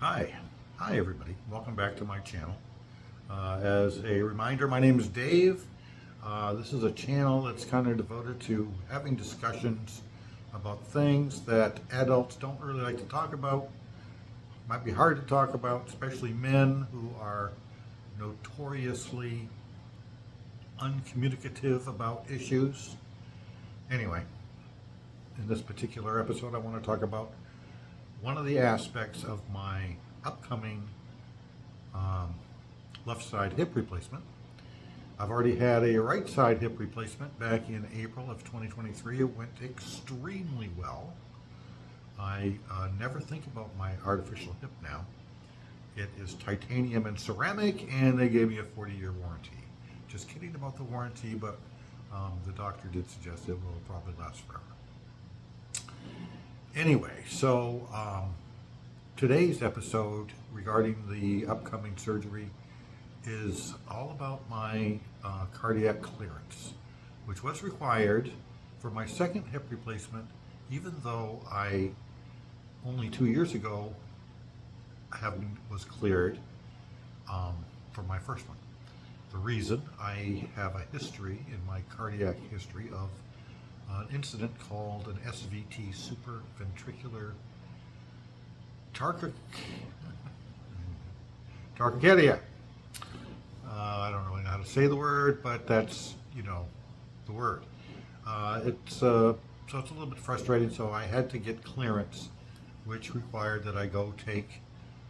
Hi. Hi, everybody. Welcome back to my channel. As a reminder, my name is Dave. This is a channel that's kind of devoted to having discussions about things that adults don't really like to talk about. Might be hard to talk about, especially men who are notoriously uncommunicative about issues. Anyway, in this particular episode, I want to talk about one of the aspects of my upcoming left side hip replacement. I've already had a right side hip replacement back in April of 2023. It went extremely well. I never think about my artificial hip now. It is titanium and ceramic, and they gave me a 40-year warranty. Just kidding about the warranty, but the doctor did suggest it will probably last forever. Anyway, so today's episode regarding the upcoming surgery is all about my cardiac clearance, which was required for my second hip replacement, even though I only 2 years ago was cleared for my first one. The reason, I have a history in my cardiac history of an incident called an SVT, supraventricular tachycardia. I don't really know how to say the word, but that's, the word. So it's a little bit frustrating, so I had to get clearance, which required that I go take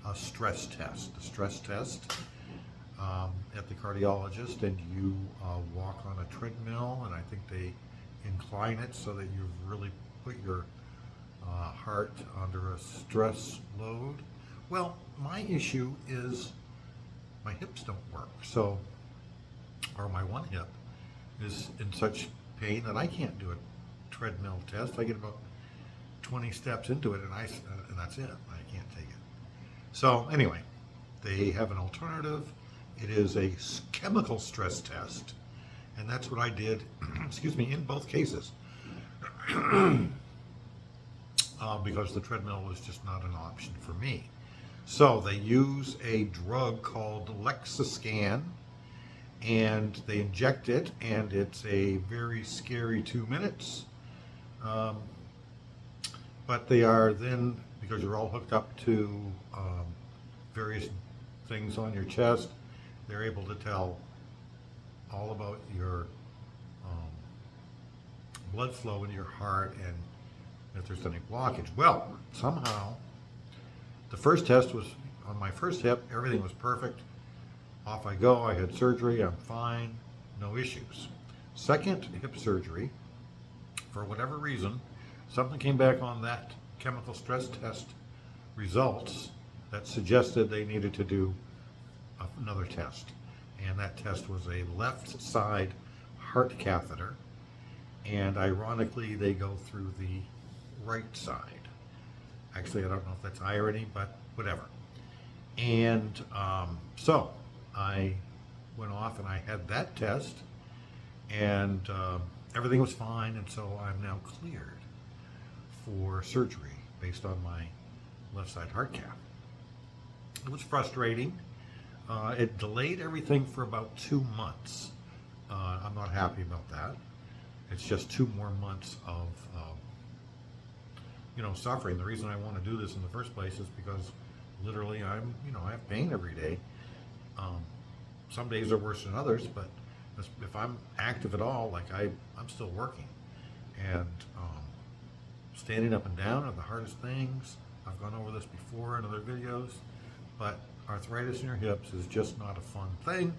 a stress test. The stress test at the cardiologist, and you walk on a treadmill, and I think they incline it so that you've really put your heart under a stress load. Well, my issue is my hips don't work, or my one hip is in such pain that I can't do a treadmill test. I get about 20 steps into it, and that's it. I can't take it. So anyway, they have an alternative. It is a chemical stress test, and that's what I did, excuse me, in both cases, because the treadmill was just not an option for me. So they use a drug called Lexiscan, and they inject it, and it's a very scary 2 minutes. But they are then, because you're all hooked up to various things on your chest, they're able to tell all about your blood flow in your heart and if there's any blockage. Well, somehow, the first test was on my first hip, everything was perfect. Off I go, I had surgery, I'm fine, no issues. Second hip surgery, for whatever reason, something came back on that chemical stress test results that suggested they needed to do another test. And that test was a left side heart catheter. And ironically, they go through the right side. Actually, I don't know if that's irony, but whatever. And so I went off and I had that test, and everything was fine, and so I'm now cleared for surgery based on my left side heart cath. It was frustrating. It delayed everything for about 2 months. I'm not happy about that. It's just 2 more months of suffering. The reason I want to do this in the first place is because literally I have pain every day. Some days are worse than others, but if I'm active at all, like I'm still working, and standing up and down are the hardest things. I've gone over this before in other videos, but arthritis in your hips is just not a fun thing,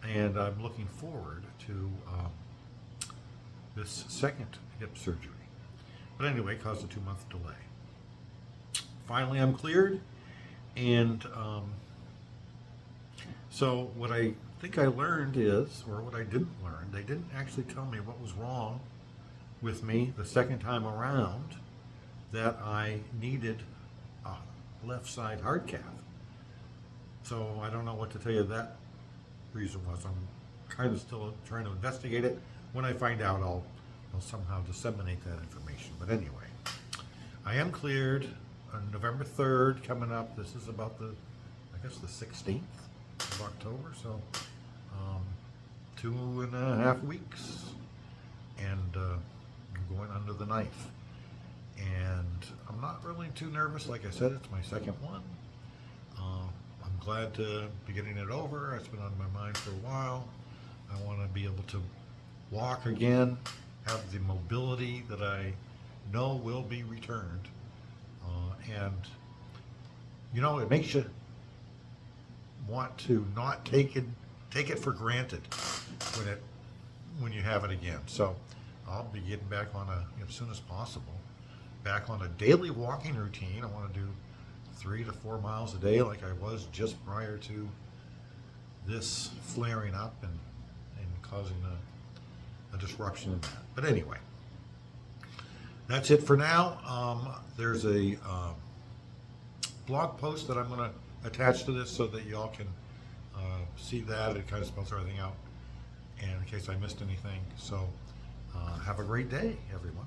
and I'm looking forward to this second hip surgery. But anyway, it caused a 2-month delay. Finally, I'm cleared, and so what I think I learned is, or what I didn't learn, they didn't actually tell me what was wrong with me the second time around, that I needed a left side heart cath. So I don't know what to tell you that reason was. I'm kind of still trying to investigate it. When I find out, I'll somehow disseminate that information. But anyway, I am cleared. on November 3rd coming up. This is about the, I guess, the 16th of October. So 2.5 weeks, and I'm going under the knife. And I'm not really too nervous. Like I said, it's my second one. I'm glad to be getting it over. It's been on my mind for a while. I want to be able to walk again, have the mobility that I know will be returned. And, you know, it makes you want to not take it for granted when you have it again. So I'll be getting back on as soon as possible, back on a daily walking routine. I want to do 3 to 4 miles a day like I was just prior to this flaring up and causing a disruption in that. But anyway, that's it for now. There's a blog post that I'm going to attach to this so that y'all can see that. It kind of spells everything out, and in case I missed anything. So have a great day, everyone.